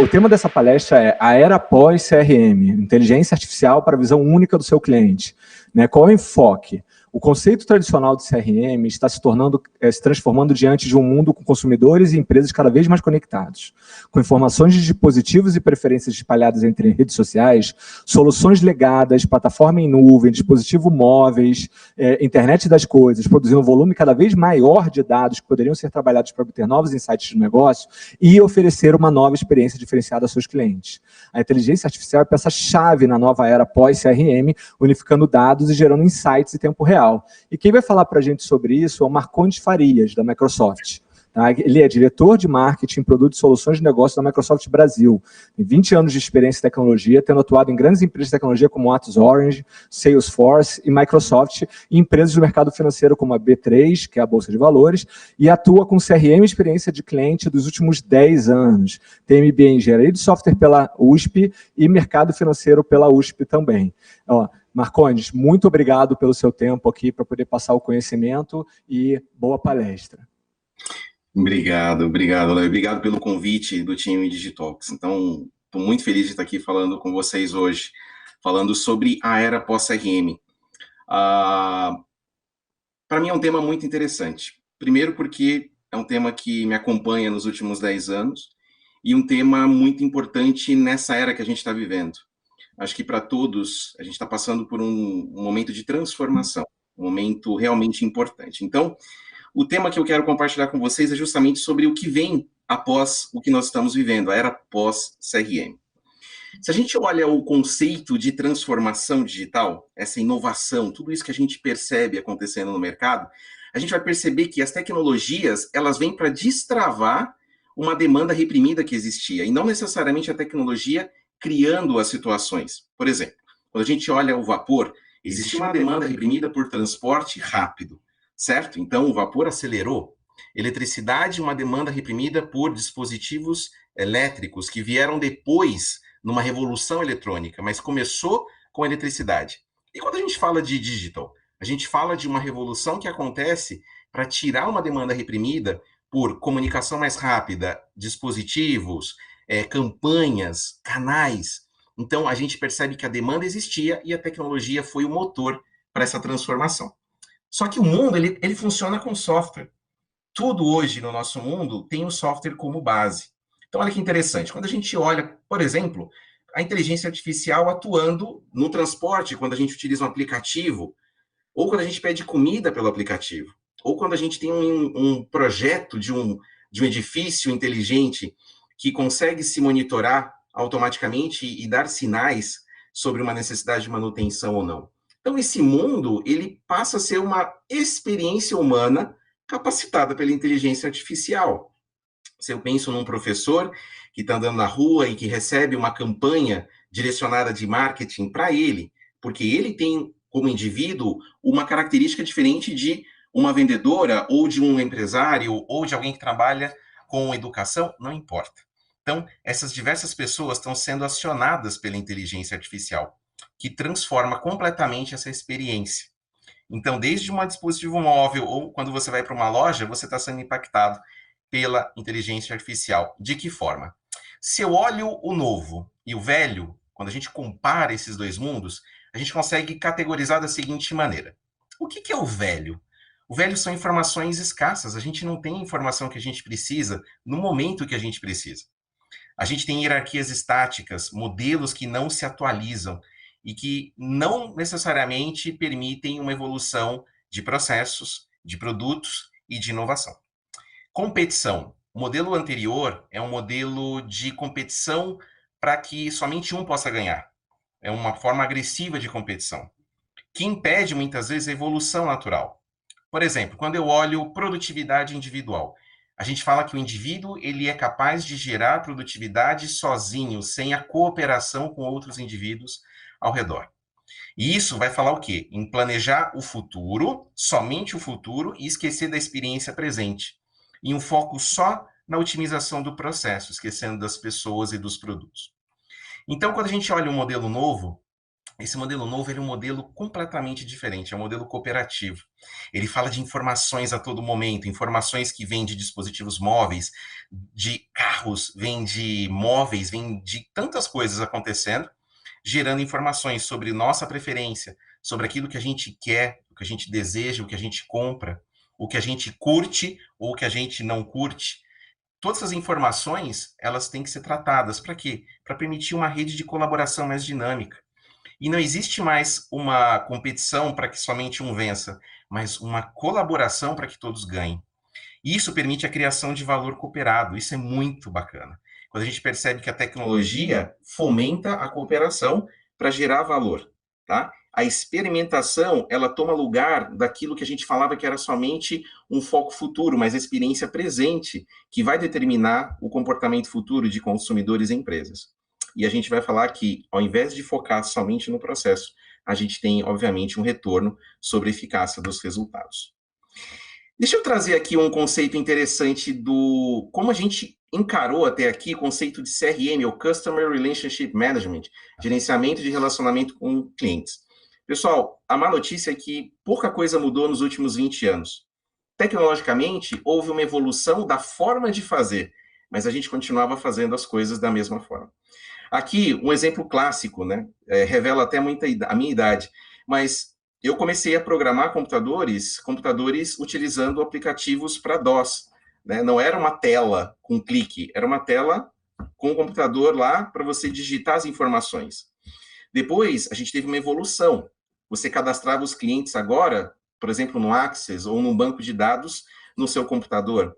O tema dessa palestra é a era pós-CRM, inteligência artificial para a visão única do seu cliente. Qual é o enfoque? O conceito tradicional de CRM está se transformando diante de um mundo com consumidores e empresas cada vez mais conectados, com informações de dispositivos e preferências espalhadas entre redes sociais, soluções legadas, plataforma em nuvem, dispositivos móveis, internet das coisas, produzindo um volume cada vez maior de dados que poderiam ser trabalhados para obter novos insights de negócio e oferecer uma nova experiência diferenciada aos seus clientes. A inteligência artificial é peça-chave na nova era pós-CRM, unificando dados e gerando insights em tempo real. E quem vai falar para a gente sobre isso é o Marcondes Farias, da Microsoft. Tá? Ele é diretor de marketing, produto e soluções de negócio da Microsoft Brasil. Tem 20 anos de experiência em tecnologia, tendo atuado em grandes empresas de tecnologia como Atos Orange, Salesforce e Microsoft, e empresas do mercado financeiro como a B3, que é a Bolsa de Valores, e atua com CRM experiência de cliente dos últimos 10 anos. Tem MBA em Engenharia de Software pela USP e Mercado Financeiro pela USP também. Marcondes, muito obrigado pelo seu tempo aqui para poder passar o conhecimento e boa palestra. Obrigado, Léo. Obrigado pelo convite do time Digitalks. Então, estou muito feliz de estar aqui falando com vocês hoje, falando sobre a era pós-CRM. Para mim é um tema muito interessante. Primeiro porque é um tema que me acompanha nos últimos 10 anos e um tema muito importante nessa era que a gente está vivendo. Acho que para todos, a gente está passando por um momento de transformação, um momento realmente importante. Então, o tema que eu quero compartilhar com vocês é justamente sobre o que vem após o que nós estamos vivendo, a era pós-CRM. Se a gente olha o conceito de transformação digital, essa inovação, tudo isso que a gente percebe acontecendo no mercado, a gente vai perceber que as tecnologias, elas vêm para destravar uma demanda reprimida que existia, e não necessariamente a tecnologia criando as situações. Por exemplo, quando a gente olha o vapor, existia uma demanda reprimida por transporte rápido, certo? Então, o vapor acelerou. Eletricidade, uma demanda reprimida por dispositivos elétricos que vieram depois numa revolução eletrônica, mas começou com a eletricidade. E quando a gente fala de digital, a gente fala de uma revolução que acontece para tirar uma demanda reprimida por comunicação mais rápida, dispositivos, campanhas, canais. Então, a gente percebe que a demanda existia e a tecnologia foi o motor para essa transformação. Só que o mundo, ele funciona com software. Tudo hoje no nosso mundo tem o software como base. Então, olha que interessante. Quando a gente olha, por exemplo, a inteligência artificial atuando no transporte, quando a gente utiliza um aplicativo, ou quando a gente pede comida pelo aplicativo, ou quando a gente tem um projeto de um edifício inteligente que consegue se monitorar automaticamente e dar sinais sobre uma necessidade de manutenção ou não. Então, esse mundo, ele passa a ser uma experiência humana capacitada pela inteligência artificial. Se eu penso num professor que está andando na rua e que recebe uma campanha direcionada de marketing para ele, porque ele tem, como indivíduo, uma característica diferente de uma vendedora ou de um empresário ou de alguém que trabalha com educação, não importa. Então, essas diversas pessoas estão sendo acionadas pela inteligência artificial, que transforma completamente essa experiência. Então, desde um dispositivo móvel ou quando você vai para uma loja, você está sendo impactado pela inteligência artificial. De que forma? Se eu olho o novo e o velho, quando a gente compara esses dois mundos, a gente consegue categorizar da seguinte maneira. O que é o velho? O velho são informações escassas. A gente não tem a informação que a gente precisa no momento que a gente precisa. A gente tem hierarquias estáticas, modelos que não se atualizam e que não necessariamente permitem uma evolução de processos, de produtos e de inovação. Competição. O modelo anterior é um modelo de competição para que somente um possa ganhar. É uma forma agressiva de competição, que impede muitas vezes a evolução natural. Por exemplo, quando eu olho produtividade individual, a gente fala que o indivíduo ele é capaz de gerar produtividade sozinho, sem a cooperação com outros indivíduos ao redor. E isso vai falar o quê? Em planejar o futuro, somente o futuro, e esquecer da experiência presente. E um foco só na otimização do processo, esquecendo das pessoas e dos produtos. Então, quando a gente olha um modelo novo, Esse modelo novo ele é um modelo completamente diferente, é um modelo cooperativo. Ele fala de informações a todo momento, informações que vêm de dispositivos móveis, de carros, vêm de móveis, vêm de tantas coisas acontecendo, gerando informações sobre nossa preferência, sobre aquilo que a gente quer, o que a gente deseja, o que a gente compra, o que a gente curte ou o que a gente não curte. Todas essas informações, elas têm que ser tratadas. Para quê? Para permitir uma rede de colaboração mais dinâmica. E não existe mais uma competição para que somente um vença, mas uma colaboração para que todos ganhem. Isso permite a criação de valor cooperado. Isso é muito bacana. Quando a gente percebe que a tecnologia fomenta a cooperação para gerar valor, tá? A experimentação, ela toma lugar daquilo que a gente falava que era somente um foco futuro, mas a experiência presente que vai determinar o comportamento futuro de consumidores e empresas. E a gente vai falar que, ao invés de focar somente no processo, a gente tem, obviamente, um retorno sobre a eficácia dos resultados. Deixa eu trazer aqui um conceito interessante do como a gente encarou até aqui o conceito de CRM, ou Customer Relationship Management, gerenciamento de relacionamento com clientes. Pessoal, a má notícia é que pouca coisa mudou nos últimos 20 anos. Tecnologicamente, houve uma evolução da forma de fazer, mas a gente continuava fazendo as coisas da mesma forma. Aqui, um exemplo clássico, né? Revela até a minha idade, mas eu comecei a programar computadores utilizando aplicativos para DOS. Né? Não era uma tela com clique, era uma tela com o computador lá para você digitar as informações. Depois, a gente teve uma evolução. Você cadastrava os clientes agora, por exemplo, no Access ou num banco de dados no seu computador.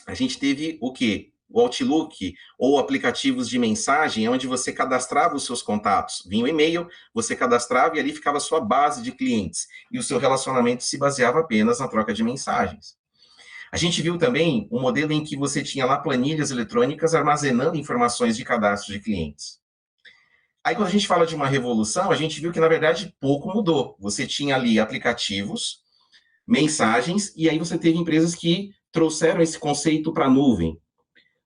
A gente teve o quê? O Outlook ou aplicativos de mensagem, onde você cadastrava os seus contatos. Vinha o e-mail, você cadastrava e ali ficava a sua base de clientes. E o seu relacionamento se baseava apenas na troca de mensagens. A gente viu também um modelo em que você tinha lá planilhas eletrônicas armazenando informações de cadastro de clientes. Aí, quando a gente fala de uma revolução, a gente viu que, na verdade, pouco mudou. Você tinha ali aplicativos, mensagens, e aí você teve empresas que trouxeram esse conceito para a nuvem.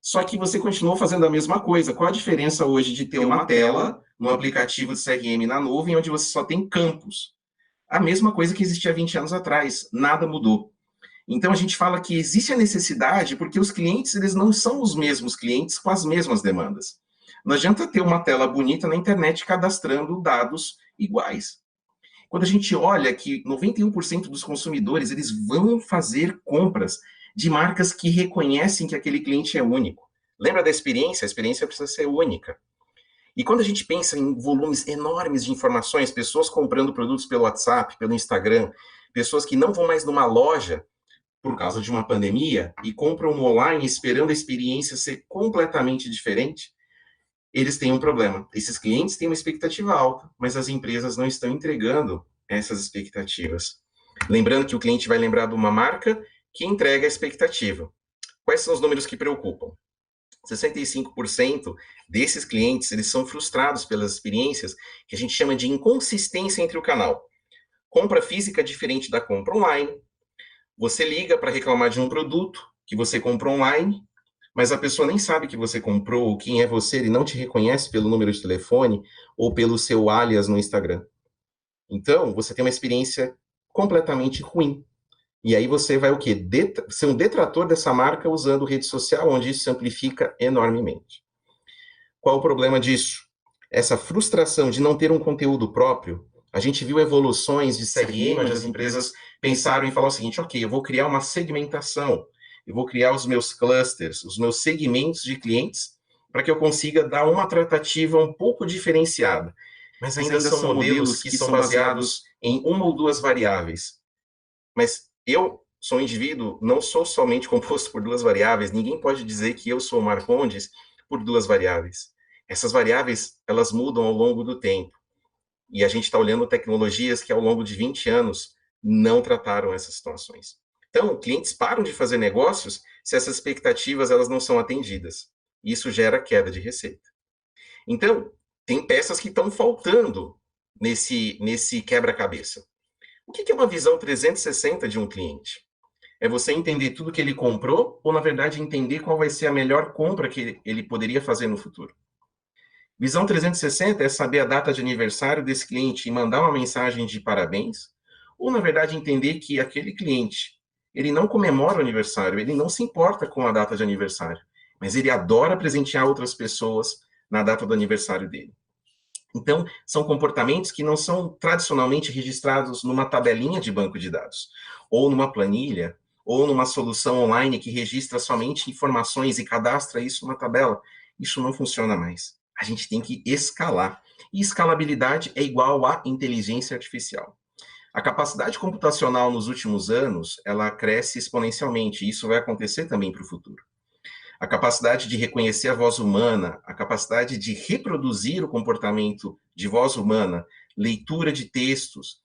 Só que você continuou fazendo a mesma coisa. Qual a diferença hoje de ter uma tela no aplicativo de CRM na nuvem, onde você só tem campos? A mesma coisa que existia 20 anos atrás. Nada mudou. Então a gente fala que existe a necessidade porque os clientes eles não são os mesmos clientes com as mesmas demandas. Não adianta ter uma tela bonita na internet cadastrando dados iguais. Quando a gente olha que 91% dos consumidores eles vão fazer compras de marcas que reconhecem que aquele cliente é único. Lembra da experiência? A experiência precisa ser única. E quando a gente pensa em volumes enormes de informações, pessoas comprando produtos pelo WhatsApp, pelo Instagram, pessoas que não vão mais numa loja por causa de uma pandemia e compram no online esperando a experiência ser completamente diferente, eles têm um problema. Esses clientes têm uma expectativa alta, mas as empresas não estão entregando essas expectativas. Lembrando que o cliente vai lembrar de uma marca que entrega a expectativa. Quais são os números que preocupam? 65% desses clientes eles são frustrados pelas experiências que a gente chama de inconsistência entre o canal. Compra física diferente da compra online. Você liga para reclamar de um produto que você comprou online, mas a pessoa nem sabe que você comprou, quem é você, ele não te reconhece pelo número de telefone ou pelo seu alias no Instagram. Então, você tem uma experiência completamente ruim. E aí você vai o quê? Ser um detrator dessa marca usando rede social, onde isso se amplifica enormemente. Qual o problema disso? Essa frustração de não ter um conteúdo próprio. A gente viu evoluções de CRM, onde as empresas pensaram em falar o seguinte, ok, eu vou criar uma segmentação, eu vou criar os meus clusters, os meus segmentos de clientes, para que eu consiga dar uma tratativa um pouco diferenciada. Mas ainda são modelos que são baseados em uma ou duas variáveis. Mas eu sou um indivíduo, não sou somente composto por duas variáveis, ninguém pode dizer que eu sou o Marcondes por duas variáveis. Essas variáveis, elas mudam ao longo do tempo. E a gente está olhando tecnologias que ao longo de 20 anos não trataram essas situações. Então, clientes param de fazer negócios se essas expectativas elas não são atendidas. Isso gera queda de receita. Então, tem peças que estão faltando nesse quebra-cabeça. O que é uma visão 360 de um cliente? É você entender tudo que ele comprou ou, na verdade, entender qual vai ser a melhor compra que ele poderia fazer no futuro? Visão 360 é saber a data de aniversário desse cliente e mandar uma mensagem de parabéns? Ou, na verdade, entender que aquele cliente, ele não comemora o aniversário, ele não se importa com a data de aniversário, mas ele adora presentear outras pessoas na data do aniversário dele. Então, são comportamentos que não são tradicionalmente registrados numa tabelinha de banco de dados, ou numa planilha, ou numa solução online que registra somente informações e cadastra isso numa tabela. Isso não funciona mais. A gente tem que escalar. E escalabilidade é igual a inteligência artificial. A capacidade computacional nos últimos anos, ela cresce exponencialmente, e isso vai acontecer também para o futuro. A capacidade de reconhecer a voz humana, a capacidade de reproduzir o comportamento de voz humana, leitura de textos.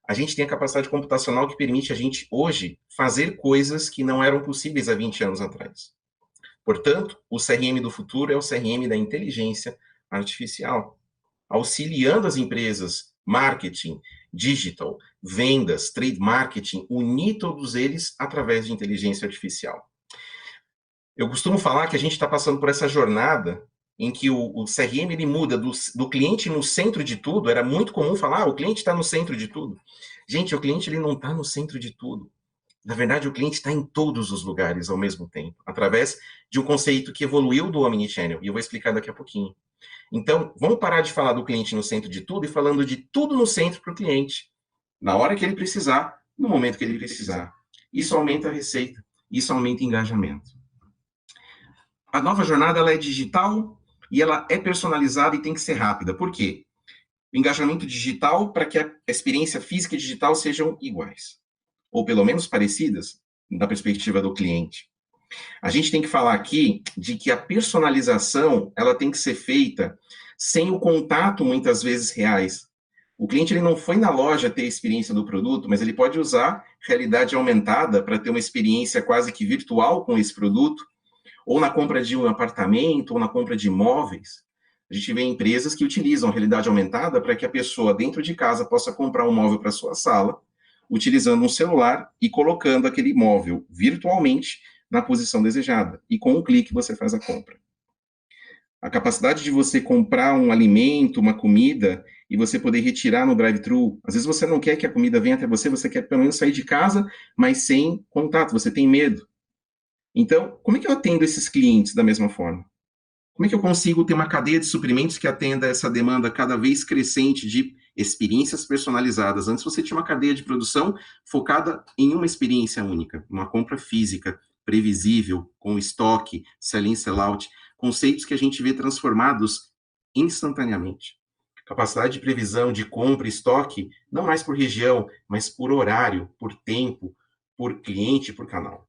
A gente tem a capacidade computacional que permite a gente, hoje, fazer coisas que não eram possíveis há 20 anos atrás. Portanto, o CRM do futuro é o CRM da inteligência artificial, auxiliando as empresas, marketing, digital, vendas, trade marketing, unir todos eles através de inteligência artificial. Eu costumo falar que a gente está passando por essa jornada em que o CRM ele muda do cliente no centro de tudo. Era muito comum falar, o cliente está no centro de tudo. Gente, o cliente ele não está no centro de tudo. Na verdade, o cliente está em todos os lugares ao mesmo tempo, através de um conceito que evoluiu do Omnichannel, e eu vou explicar daqui a pouquinho. Então, vamos parar de falar do cliente no centro de tudo e falando de tudo no centro para o cliente, na hora que ele precisar, no momento que ele precisar. Isso aumenta a receita, isso aumenta o engajamento. A nova jornada ela é digital e ela é personalizada e tem que ser rápida. Por quê? O engajamento digital para que a experiência física e digital sejam iguais, ou pelo menos parecidas, da perspectiva do cliente. A gente tem que falar aqui de que a personalização ela tem que ser feita sem o contato, muitas vezes, reais. O cliente ele não foi na loja ter a experiência do produto, mas ele pode usar realidade aumentada para ter uma experiência quase que virtual com esse produto, ou na compra de um apartamento, ou na compra de imóveis. A gente vê empresas que utilizam a realidade aumentada para que a pessoa dentro de casa possa comprar um móvel para sua sala, utilizando um celular e colocando aquele imóvel virtualmente na posição desejada. E com um clique você faz a compra. A capacidade de você comprar um alimento, uma comida, e você poder retirar no drive-thru. Às vezes você não quer que a comida venha até você, você quer pelo menos sair de casa, mas sem contato, você tem medo. Então, como é que eu atendo esses clientes da mesma forma? Como é que eu consigo ter uma cadeia de suprimentos que atenda essa demanda cada vez crescente de experiências personalizadas? Antes você tinha uma cadeia de produção focada em uma experiência única, uma compra física, previsível, com estoque, sell-in, sell-out, conceitos que a gente vê transformados instantaneamente. Capacidade de previsão de compra e estoque, não mais por região, mas por horário, por tempo, por cliente, por canal.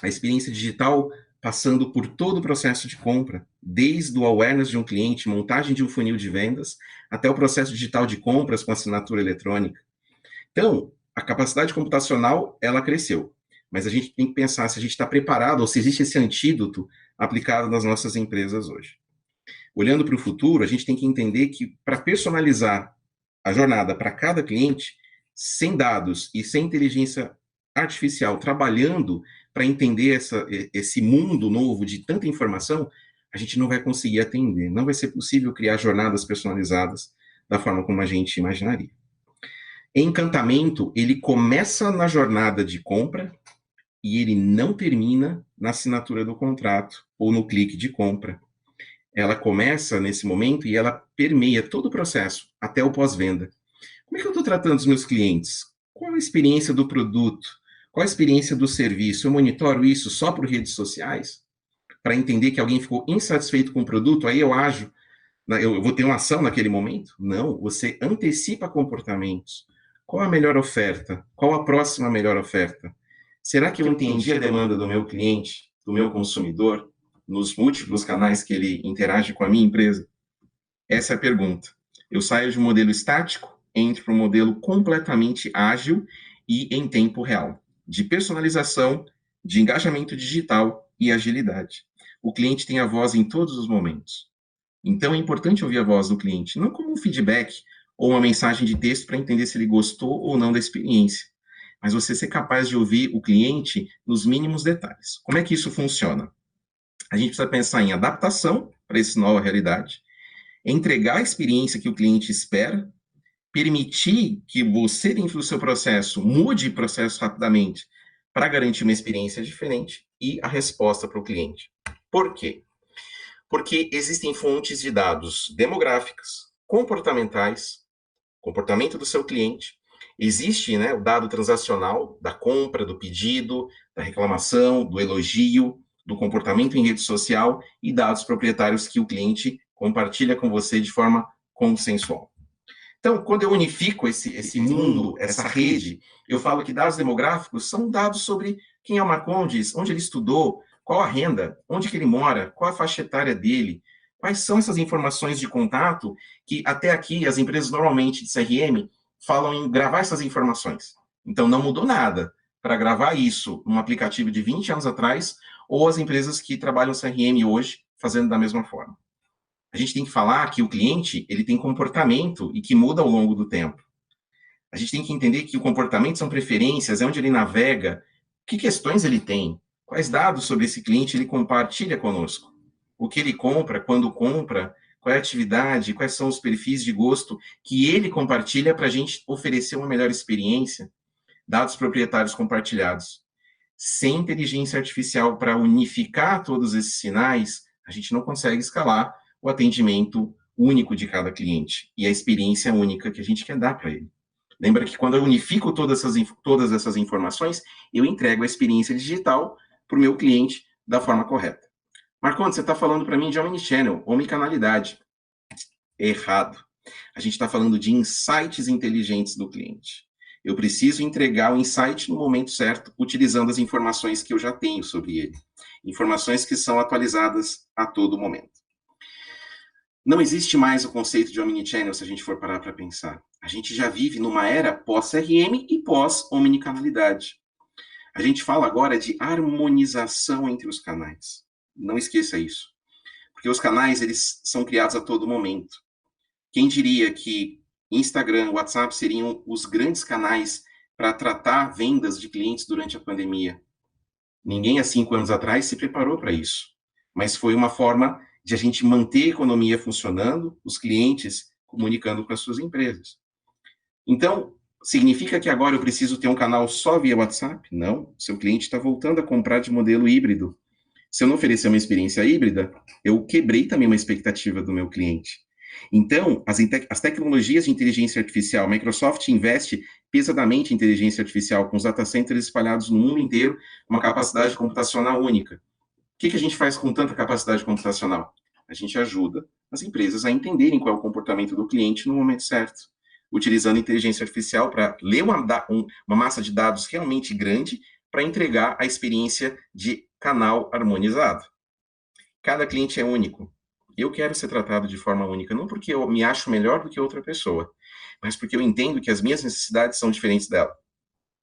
A experiência digital passando por todo o processo de compra, desde o awareness de um cliente, montagem de um funil de vendas, até o processo digital de compras com assinatura eletrônica. Então, a capacidade computacional, ela cresceu, mas a gente tem que pensar se a gente está preparado ou se existe esse antídoto aplicado nas nossas empresas hoje. Olhando para o futuro, a gente tem que entender que para personalizar a jornada para cada cliente, sem dados e sem inteligência artificial trabalhando para entender esse mundo novo de tanta informação, a gente não vai conseguir atender. Não vai ser possível criar jornadas personalizadas da forma como a gente imaginaria. Encantamento, ele começa na jornada de compra e ele não termina na assinatura do contrato ou no clique de compra. Ela começa nesse momento e ela permeia todo o processo, até o pós-venda. Como é que eu estou tratando os meus clientes? Qual a experiência do produto? Qual a experiência do serviço? Eu monitoro isso só por redes sociais? Para entender que alguém ficou insatisfeito com o produto, aí eu ajo, eu vou ter uma ação naquele momento? Não, você antecipa comportamentos. Qual a melhor oferta? Qual a próxima melhor oferta? Será que eu entendi a demanda do meu cliente, do meu consumidor, nos múltiplos canais que ele interage com a minha empresa? Essa é a pergunta. Eu saio de um modelo estático, entro para um modelo completamente ágil e em tempo real, de personalização, de engajamento digital e agilidade. O cliente tem a voz em todos os momentos. Então, é importante ouvir a voz do cliente, não como um feedback ou uma mensagem de texto para entender se ele gostou ou não da experiência, mas você ser capaz de ouvir o cliente nos mínimos detalhes. Como é que isso funciona? A gente precisa pensar em adaptação para essa nova realidade, entregar a experiência que o cliente espera, permitir que você, dentro do seu processo, mude o processo rapidamente para garantir uma experiência diferente e a resposta para o cliente. Por quê? Porque existem fontes de dados demográficas, comportamentais, comportamento do seu cliente. Existe, né, o dado transacional da compra, do pedido, da reclamação, do elogio, do comportamento em rede social e dados proprietários que o cliente compartilha com você de forma consensual. Então, quando eu unifico esse mundo, essa rede, eu falo que dados demográficos são dados sobre quem é o Marcondes, onde ele estudou, qual a renda, onde que ele mora, qual a faixa etária dele, quais são essas informações de contato que até aqui as empresas normalmente de CRM falam em gravar essas informações. Então, não mudou nada para gravar isso num aplicativo de 20 anos atrás ou as empresas que trabalham CRM hoje fazendo da mesma forma. A gente tem que falar que o cliente ele tem comportamento e que muda ao longo do tempo. A gente tem que entender que o comportamento são preferências, é onde ele navega, que questões ele tem, quais dados sobre esse cliente ele compartilha conosco, o que ele compra, quando compra, qual é a atividade, quais são os perfis de gosto que ele compartilha para a gente oferecer uma melhor experiência, dados proprietários compartilhados. Sem inteligência artificial para unificar todos esses sinais, a gente não consegue escalar o atendimento único de cada cliente e a experiência única que a gente quer dar para ele. Lembra que quando eu unifico todas essas informações, eu entrego a experiência digital para o meu cliente da forma correta. Marcondes, você está falando para mim de omnichannel, omnicanalidade. Errado. A gente está falando de insights inteligentes do cliente. Eu preciso entregar o insight no momento certo, utilizando as informações que eu já tenho sobre ele. Informações que são atualizadas a todo momento. Não existe mais o conceito de omnichannel se a gente for parar para pensar. A gente já vive numa era pós-CRM e pós-omnicanalidade. A gente fala agora de harmonização entre os canais. Não esqueça isso. Porque os canais, eles são criados a todo momento. Quem diria que Instagram, WhatsApp seriam os grandes canais para tratar vendas de clientes durante a pandemia? Ninguém há 5 anos atrás se preparou para isso. Mas foi uma forma de a gente manter a economia funcionando, os clientes comunicando com as suas empresas. Então, significa que agora eu preciso ter um canal só via WhatsApp? Não, seu cliente está voltando a comprar de modelo híbrido. Se eu não oferecer uma experiência híbrida, eu quebrei também uma expectativa do meu cliente. Então, as tecnologias de inteligência artificial, a Microsoft investe pesadamente em inteligência artificial, com os data centers espalhados no mundo inteiro, uma capacidade computacional única. O que a gente faz com tanta capacidade computacional? A gente ajuda as empresas a entenderem qual é o comportamento do cliente no momento certo, utilizando inteligência artificial para ler uma massa de dados realmente grande para entregar a experiência de canal harmonizado. Cada cliente é único. Eu quero ser tratado de forma única, não porque eu me acho melhor do que outra pessoa, mas porque eu entendo que as minhas necessidades são diferentes dela.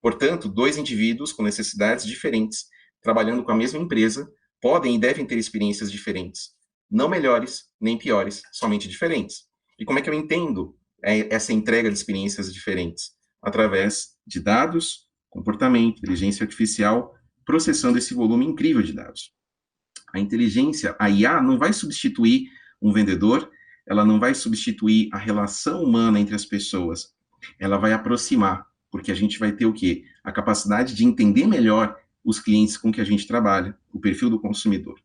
Portanto, 2 indivíduos com necessidades diferentes, trabalhando com a mesma empresa, podem e devem ter experiências diferentes. Não melhores, nem piores, somente diferentes. E como é que eu entendo essa entrega de experiências diferentes? Através de dados, comportamento, inteligência artificial, processando esse volume incrível de dados. A inteligência, a IA, não vai substituir um vendedor, ela não vai substituir a relação humana entre as pessoas, ela vai aproximar, porque a gente vai ter o quê? A capacidade de entender melhor os clientes com que a gente trabalha, o perfil do consumidor.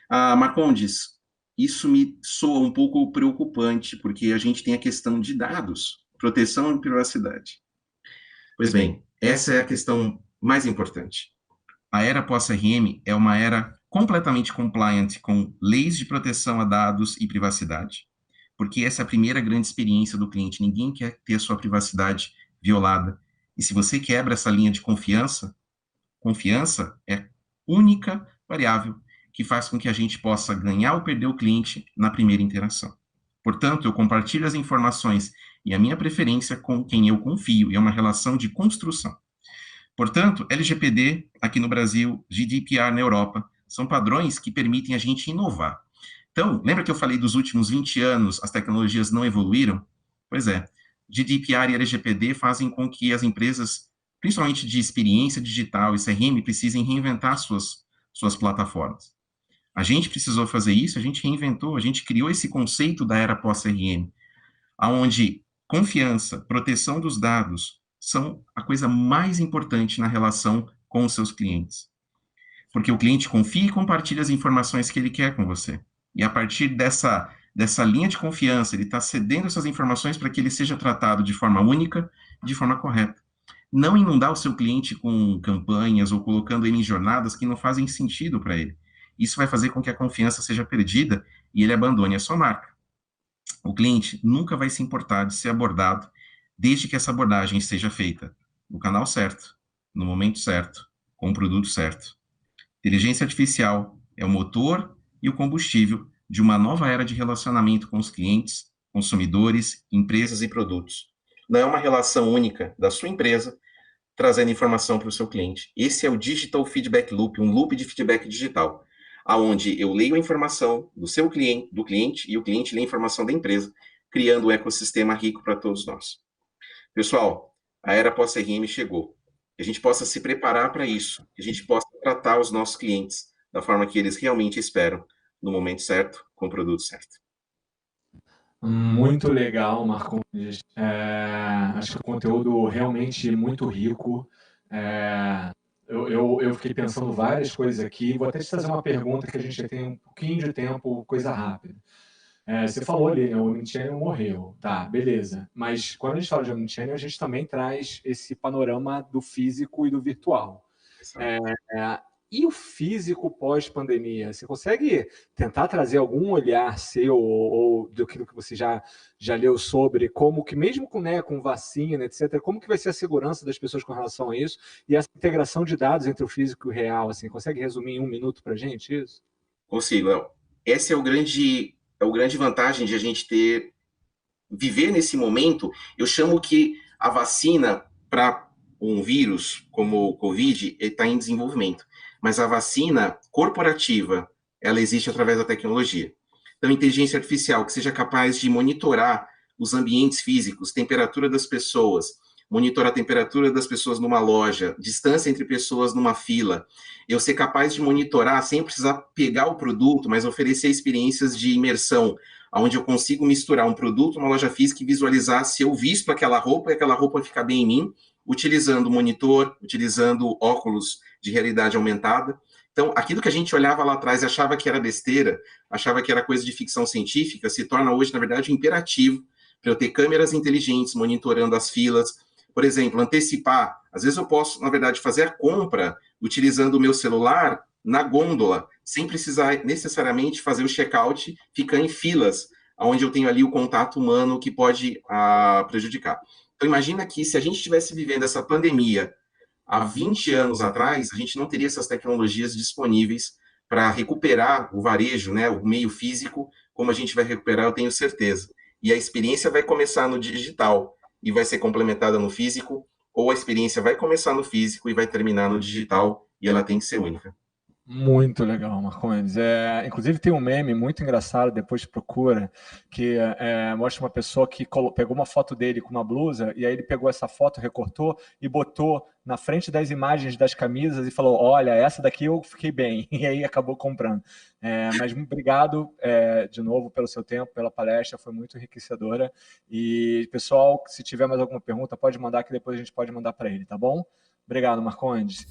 Marcondes, isso me soa um pouco preocupante, porque a gente tem a questão de dados, proteção e privacidade. Pois bem, essa é a questão mais importante. A era pós-CRM é uma era completamente compliant com leis de proteção a dados e privacidade, porque essa é a primeira grande experiência do cliente. Ninguém quer ter a sua privacidade violada. E se você quebra essa linha de confiança é a única variável que faz com que a gente possa ganhar ou perder o cliente na primeira interação. Portanto, eu compartilho as informações e a minha preferência com quem eu confio, e é uma relação de construção. Portanto, LGPD aqui no Brasil, GDPR na Europa, são padrões que permitem a gente inovar. Então, lembra que eu falei dos últimos 20 anos as tecnologias não evoluíram? Pois é, GDPR e LGPD fazem com que as empresas, principalmente de experiência digital e CRM, precisem reinventar suas plataformas. A gente precisou fazer isso, a gente reinventou, a gente criou esse conceito da era pós-CRM, onde confiança, proteção dos dados são a coisa mais importante na relação com os seus clientes. Porque o cliente confia e compartilha as informações que ele quer com você. E a partir dessa linha de confiança, ele está cedendo essas informações para que ele seja tratado de forma única, de forma correta. Não inundar o seu cliente com campanhas ou colocando ele em jornadas que não fazem sentido para ele. Isso vai fazer com que a confiança seja perdida e ele abandone a sua marca. O cliente nunca vai se importar de ser abordado desde que essa abordagem seja feita no canal certo, no momento certo, com o produto certo. Inteligência artificial é o motor e o combustível de uma nova era de relacionamento com os clientes, consumidores, empresas e produtos. Não é uma relação única da sua empresa trazendo informação para o seu cliente. Esse é o Digital Feedback Loop, um loop de feedback digital, aonde eu leio a informação do cliente e o cliente lê a informação da empresa, criando um ecossistema rico para todos nós. Pessoal, a era pós-CRM chegou. Que a gente possa se preparar para isso, que a gente possa tratar os nossos clientes da forma que eles realmente esperam, no momento certo, com o produto certo. Muito legal, Marcondes. Acho que o conteúdo realmente muito rico. Eu fiquei pensando várias coisas aqui. Vou até te fazer uma pergunta que a gente tem um pouquinho de tempo, coisa rápida. Você falou ali, né, o Omnichannel morreu. Tá, beleza. Mas quando a gente fala de Omnichannel, a gente também traz esse panorama do físico e do virtual. E o físico pós-pandemia? Você consegue tentar trazer algum olhar seu ou daquilo que você já leu sobre como que, mesmo com vacina, etc., como que vai ser a segurança das pessoas com relação a isso e essa integração de dados entre o físico e o real? Assim, consegue resumir em 1 minuto para a gente isso? Consigo, Léo. Essa é o grande vantagem de a gente viver nesse momento. Eu chamo que a vacina para um vírus como o Covid está em desenvolvimento, mas a vacina corporativa, ela existe através da tecnologia. Então, inteligência artificial que seja capaz de monitorar os ambientes físicos, temperatura das pessoas, monitorar a temperatura das pessoas numa loja, distância entre pessoas numa fila, eu ser capaz de monitorar sem precisar pegar o produto, mas oferecer experiências de imersão, onde eu consigo misturar um produto, uma loja física e visualizar se eu visto aquela roupa e aquela roupa fica bem em mim, utilizando monitor, utilizando óculos de realidade aumentada. Então, aquilo que a gente olhava lá atrás e achava que era besteira, achava que era coisa de ficção científica, se torna hoje, na verdade, um imperativo para eu ter câmeras inteligentes monitorando as filas. Por exemplo, antecipar. Às vezes eu posso, na verdade, fazer a compra utilizando o meu celular na gôndola, sem precisar necessariamente fazer o check-out, ficar em filas, onde eu tenho ali o contato humano que pode prejudicar. Então, imagina que se a gente estivesse vivendo essa pandemia há 20 anos atrás, a gente não teria essas tecnologias disponíveis para recuperar o varejo, né, o meio físico, como a gente vai recuperar, eu tenho certeza. E a experiência vai começar no digital e vai ser complementada no físico, ou a experiência vai começar no físico e vai terminar no digital, e ela tem que ser única. Muito legal, Marcondes. Inclusive tem um meme muito engraçado, depois procura, que mostra uma pessoa que pegou uma foto dele com uma blusa, e aí ele pegou essa foto, recortou e botou na frente das imagens das camisas e falou, olha, essa daqui eu fiquei bem, e aí acabou comprando. Mas obrigado de novo pelo seu tempo, pela palestra, foi muito enriquecedora. E, pessoal, se tiver mais alguma pergunta, pode mandar, que depois a gente pode mandar para ele, tá bom? Obrigado, Marcondes.